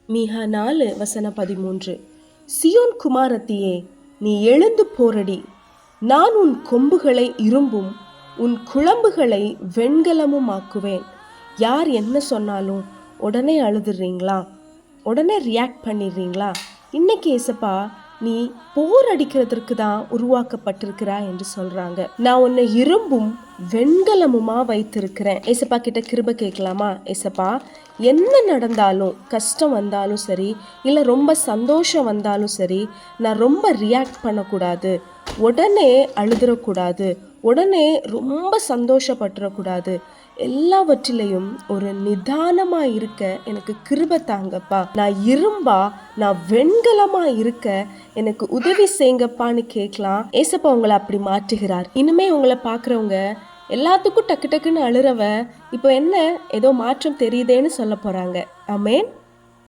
மீகா 4:13. Zion குமாரத்தியே, நீ எழுந்து போரடி. நான் உன் கொம்புகளை இரும்பும் உன் குளம்புகளை வெண்கலமும் ஆக்குவேன். யார் என்ன சொன்னாலும் உடனே அழுதுறீங்களா? உடனே ரியாக்ட் பண்ணிடுறீங்களா? இன்னைக்கு ஏசப்பா நீ போர் அடிக்கிறதுக்கு தான் உருவாக்கப்பட்டிருக்கிறா என்று சொல்றாங்க. நான் உன்னை இரும்பும் வெண்கலமுமா வைத்திருக்கிறேன். ஏசப்பா கிட்ட கிருபை கேட்கலாமா? ஏசப்பா, என்ன நடந்தாலும், கஷ்டம் வந்தாலும் சரி, இல்லை ரொம்ப சந்தோஷம் வந்தாலும் சரி, நான் ரொம்ப ரியாக்ட் பண்ணக்கூடாது, உடனே அழுதுறக்கூடாது, உடனே ரொம்ப சந்தோஷப்பட்டுறக்கூடாது. எல்லாவற்றிலையும் ஒரு நிதானமா இருக்க எனக்கு கிருபை தாங்கப்பா. நான் இரும்பா, நான் வெண்கலமா இருக்க எனக்கு உதவி செய்யுங்கப்பான்னு கேட்கலாம். ஏசப்பா உங்களை அப்படி மாற்றுகிறார். இனிமே உங்களை பார்க்குறவங்க எல்லாத்துக்கும் டக்கு டக்குன்னு அழுறவ இப்போ என்ன ஏதோ மாற்றம் தெரியுதேன்னு சொல்ல போறாங்க. ஆமென்.